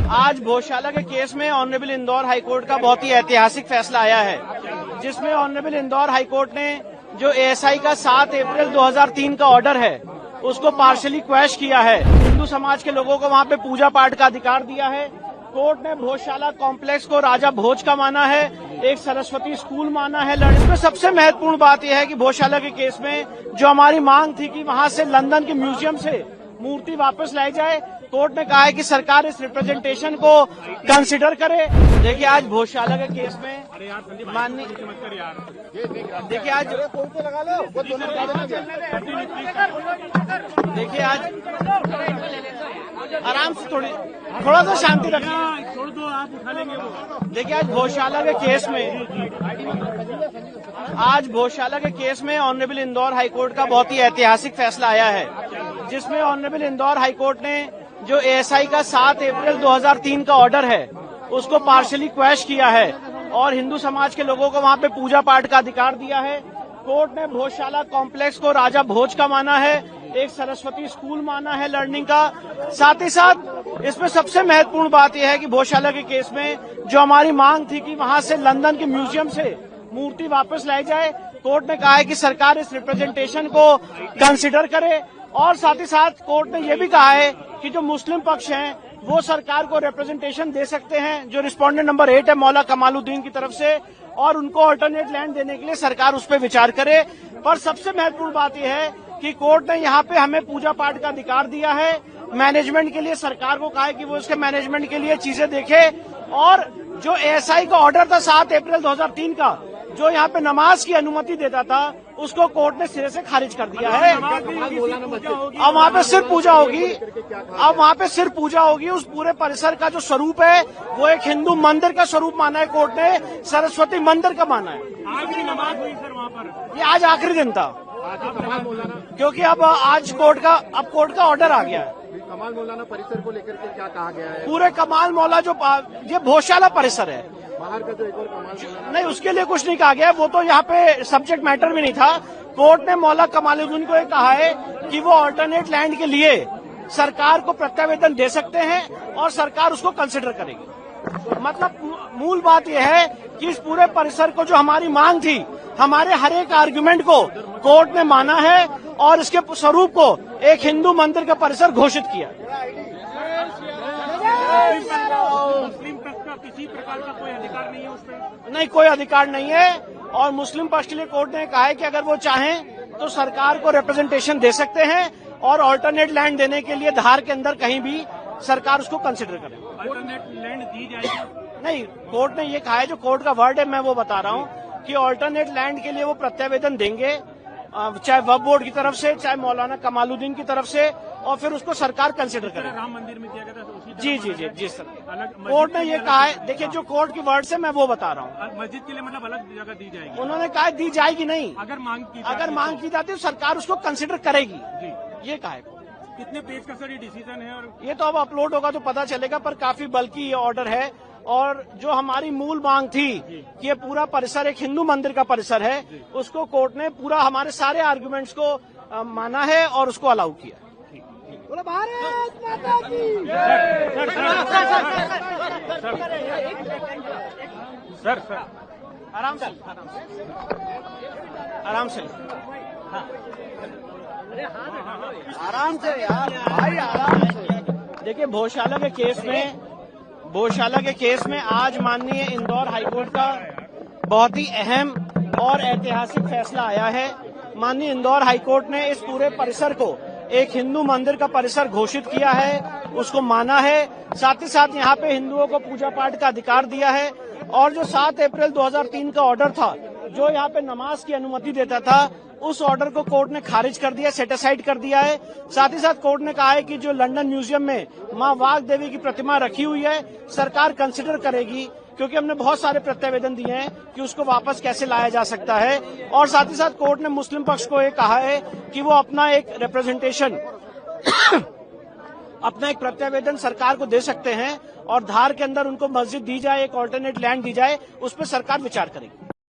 आज भोजशाला के केस में ऑनरेबल इंदौर हाईकोर्ट का बहुत ही ऐतिहासिक फैसला आया है, जिसमें ऑनरेबल इंदौर हाईकोर्ट ने जो एएसआई का 7 अप्रैल 2003 का ऑर्डर है उसको पार्शली क्वैश किया है। हिंदू समाज के लोगों को वहां पे पूजा पाठ का अधिकार दिया है। कोर्ट ने भोजशाला कॉम्प्लेक्स को राजा भोज का माना है, एक सरस्वती स्कूल माना है। इसमें सबसे महत्वपूर्ण बात यह है कि भोजशाला के केस में जो हमारी मांग थी कि वहां से लंदन के म्यूजियम से मूर्ति वापस लाई जाए, कोर्ट ने कहा है कि सरकार इस रिप्रेजेंटेशन को कंसिडर करे। देखिए आज भोजशाला के केस में माननीय देखिए आज आराम से थोड़ा सा शांति रखिए। छोड़ दो, आप उठा लेंगे वो। देखिए आज भोजशाला के केस में ऑनरेबल इंदौर हाईकोर्ट का बहुत ही ऐतिहासिक फैसला आया है, जिसमें ऑनरेबल इंदौर हाईकोर्ट ने जो एएसआई का 7 अप्रैल 2003 का ऑर्डर है उसको पार्शली क्वैश किया है और हिंदू समाज के लोगों को वहां पे पूजा पाठ का अधिकार दिया है। कोर्ट ने भोजशाला कॉम्प्लेक्स को राजा भोज का माना है, एक सरस्वती स्कूल माना है लर्निंग का। साथ ही साथ इसमें सबसे महत्वपूर्ण बात यह है कि भोजशाला के केस में जो हमारी मांग थी कि वहां से लंदन के म्यूजियम से मूर्ति वापस लाई जाए, कोर्ट ने कहा है कि सरकार इस रिप्रेजेंटेशन को कंसिडर करे। और साथ ही साथ कोर्ट ने यह भी कहा है कि जो मुस्लिम पक्ष हैं वो सरकार को रिप्रेजेंटेशन दे सकते हैं, जो रिस्पोंडेंट नंबर 8 है मौला कमालुद्दीन की तरफ से, और उनको अल्टरनेट लैंड देने के लिए सरकार उस पर विचार करे। पर सबसे महत्वपूर्ण बात यह है कि कोर्ट ने यहाँ पे हमें पूजा पाठ का अधिकार दिया है। मैनेजमेंट के लिए सरकार को कहा है कि वो उसके मैनेजमेंट के लिए चीजें देखे। और जो एएसआई का ऑर्डर था 7 अप्रैल 2003 का, जो यहाँ पे नमाज की अनुमति देता था, उसको कोर्ट ने सिरे से खारिज कर दिया है। अब वहाँ पे सिर्फ पूजा होगी। उस पूरे परिसर का जो स्वरूप है वो एक हिंदू मंदिर का स्वरूप माना है कोर्ट ने, सरस्वती मंदिर का माना है। आखिरी नमाज हुई सर वहाँ पर, ये आज आखिरी दिन था, क्योंकि अब आज कोर्ट का ऑर्डर आ गया है। कमाल मौलाना परिसर को लेकर के क्या कहा गया है? पूरे कमाल मौला जो ये भोजशाला परिसर है, बाहर का जो एक और कमाल नहीं, उसके लिए कुछ नहीं कहा गया। वो तो यहाँ पे सब्जेक्ट मैटर भी नहीं था। कोर्ट ने मौला कमालुद्दीन को ये कहा है कि वो अल्टरनेट लैंड के लिए सरकार को प्रत्यावेदन दे सकते हैं और सरकार उसको कंसिडर करेगी। मतलब मूल बात यह है कि इस पूरे परिसर को जो हमारी मांग थी, हमारे हर एक आर्गुमेंट को कोर्ट ने माना है और इसके स्वरूप को एक हिंदू मंदिर का परिसर घोषित किया। मुस्लिम पक्ष का किसी प्रकार का कोई अधिकार नहीं है उस पर? नहीं, कोई अधिकार नहीं है। और मुस्लिम पक्ष के लिए कोर्ट ने कहा है कि अगर वो चाहें तो सरकार को रिप्रेजेंटेशन दे सकते हैं और अल्टरनेट लैंड देने के लिए धार के अंदर कहीं भी सरकार उसको कंसिडर करे। अल्टरनेट लैंड दी जाएगी? नहीं, कोर्ट ने ये कहा है, जो कोर्ट का वर्ड है मैं वो बता रहा हूँ कि अल्टरनेट लैंड के लिए वो प्रत्यावेदन देंगे, चाहे वक्फ बोर्ड की तरफ से, चाहे मौलाना कमालुद्दीन की तरफ से, और फिर उसको सरकार कंसिडर करे। राम मंदिर में दिया गया था उसी जी सर, कोर्ट ने ये कहा है। देखिए जो कोर्ट की वर्ड से मैं वो बता रहा हूँ। मस्जिद के लिए मतलब अलग जगह दी जाएगी? उन्होंने कहा दी जाएगी नहीं, अगर मांग की जाती तो सरकार उसको कंसिडर करेगी, ये कहा है। कितने पेज का सर ये डिसीजन है? और ये तो अब अपलोड होगा तो पता चलेगा, पर काफी बल्कि ये ऑर्डर है। और जो हमारी मूल मांग थी कि ये पूरा परिसर एक हिंदू मंदिर का परिसर है, उसको कोर्ट ने पूरा हमारे सारे आर्गुमेंट्स को माना है और उसको अलाउ किया। भारत माता की सर आराम से यार भाई, आराम से। देखिए भोजशाला के केस में आज माननीय इंदौर हाईकोर्ट का बहुत ही अहम और ऐतिहासिक फैसला आया है। माननीय इंदौर हाईकोर्ट ने इस पूरे परिसर को एक हिंदू मंदिर का परिसर घोषित किया है, उसको माना है। साथ ही साथ यहाँ पे हिंदुओं को पूजा पाठ का अधिकार दिया है। और जो 7 अप्रैल 2003 का ऑर्डर था, जो यहाँ पे नमाज की अनुमति देता था, उस ऑर्डर को कोर्ट ने खारिज कर दिया, सेट असाइड कर दिया है। साथ ही साथ कोर्ट ने कहा है कि जो लंदन म्यूजियम में मां वाघ देवी की प्रतिमा रखी हुई है, सरकार कंसिडर करेगी, क्योंकि हमने बहुत सारे प्रत्यावेदन दिए हैं कि उसको वापस कैसे लाया जा सकता है। और साथ ही साथ कोर्ट ने मुस्लिम पक्ष को ये कहा है कि वो अपना एक रिप्रेजेंटेशन अपना एक प्रत्यावेदन सरकार को दे सकते हैं और धार के अंदर उनको मस्जिद दी जाए, एक ऑल्टरनेट लैंड दी जाए, उस पर सरकार विचार करेगी।